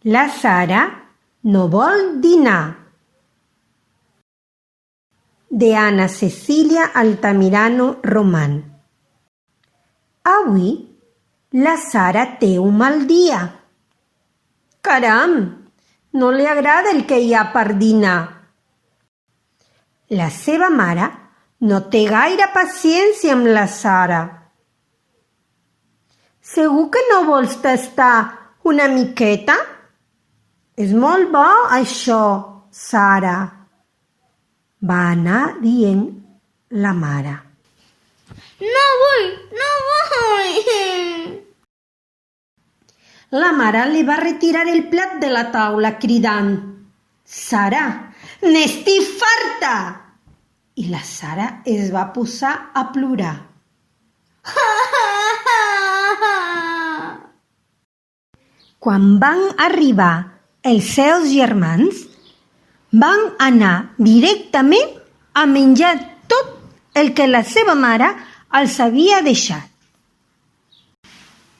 La Sara no vol dinar. De Ana Cecilia Altamirano Román. Avui la Sara té un mal dia. Caram, no li agrada el que hi ha per dinar. La seva mare no té gaire paciència amb la Sara. Segur que no vols tastar una miqueta? És molt bo, això, Sara, va anar dient la mare. No vull, no vull. La mare li va retirar el plat de la taula cridant: Sara, n'estic farta! I la Sara es va posar a plorar. Quan van arribar els seus germans, van anar directament a menjar tot el que la seva mare els havia deixat.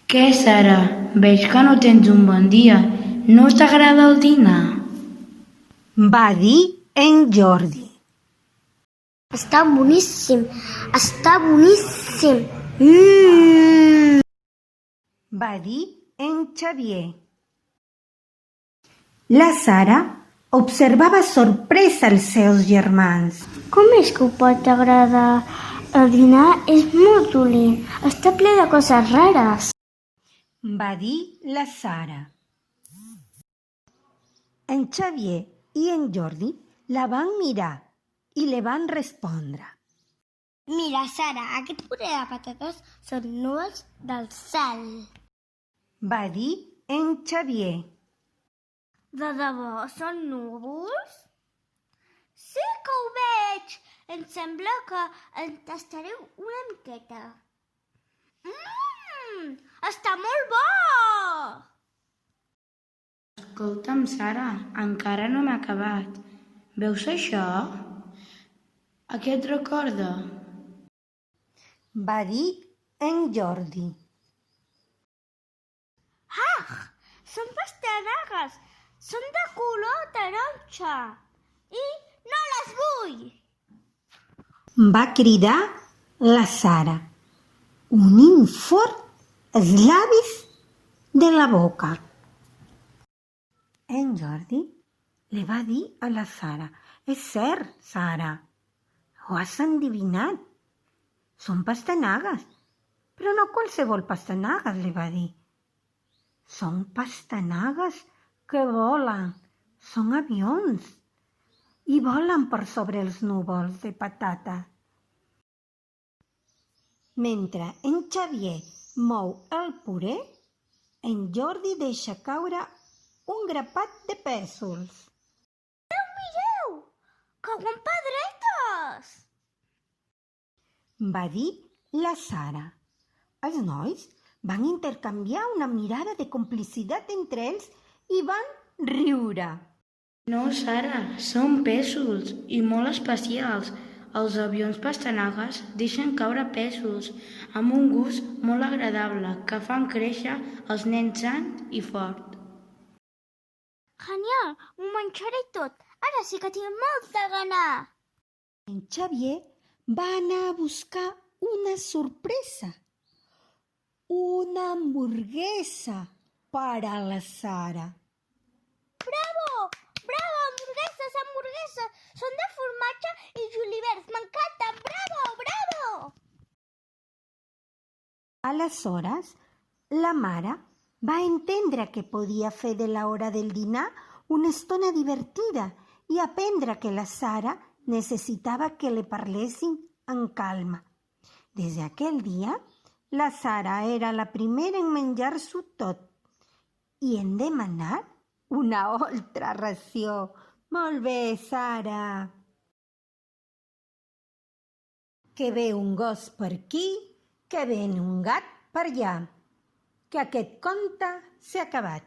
Què, Sara? Veig que no tens un bon dia. No t'agrada el dinar? Va dir en Jordi. Està boníssim, està boníssim. Va dir en Xavier. La Sara observava sorpresa els seus germans. Com és que ho pot agradar? El dinar és molt dolent, està ple de coses rares. Va dir la Sara. En Xavier i en Jordi la van mirar i li van respondre. Mira, Sara, aquest puré de patates són núvols del cel. Va dir en Xavier. De debò són núvols? Sí que ho veig. Em sembla que en tastaré una miqueta. Està molt bo! Escolta'm, Sara, encara no m'ha acabat. Veus això? A què et recorda? Va dir en Jordi. Són pastanagues! Són de color taronja! I no les vull! Va cridar la Sara, unint fort els llavis de la boca. En Jordi li va dir a la Sara: és cert, Sara, ho has endivinat. Són pastanagues, però no qualsevol pastanagues, li va dir. Són pastanagues que volen, són avions i volen per sobre els núvols de patata. Mentre en Xavier mou el puré, en Jordi deixa caure un grapat de pèsols. Mireu! Cauen pedretes! Va dir la Sara. Els nois van intercanviar una mirada de complicitat entre ells i van riure. No, Sara, són pèsols i molt especials. Els avions pastanagues deixen caure pèsols amb un gust molt agradable que fan créixer els nens sans i fort. Genial! M'ho menjaré tot! Ara sí que tinc molta gana! En Xavier va anar a buscar una sorpresa. Una hamburguesa per a la Sara. Bravo! Bravo! Hamburgueses, hamburgueses! Són de formatge i julivers! M'encanten! Bravo! Bravo! Aleshores, la mare va entendre que podia fer de l'hora del dinar una estona divertida i aprendre que la Sara necessitava que li parlessin en calma. Des d'aquell dia, la Sara era la primera en menjar-s'ho tot i en demanar una altra ració. Molt bé, Sara. Que ve un gos per aquí, que ve un gat per allà. Que aquest conte s'ha acabat.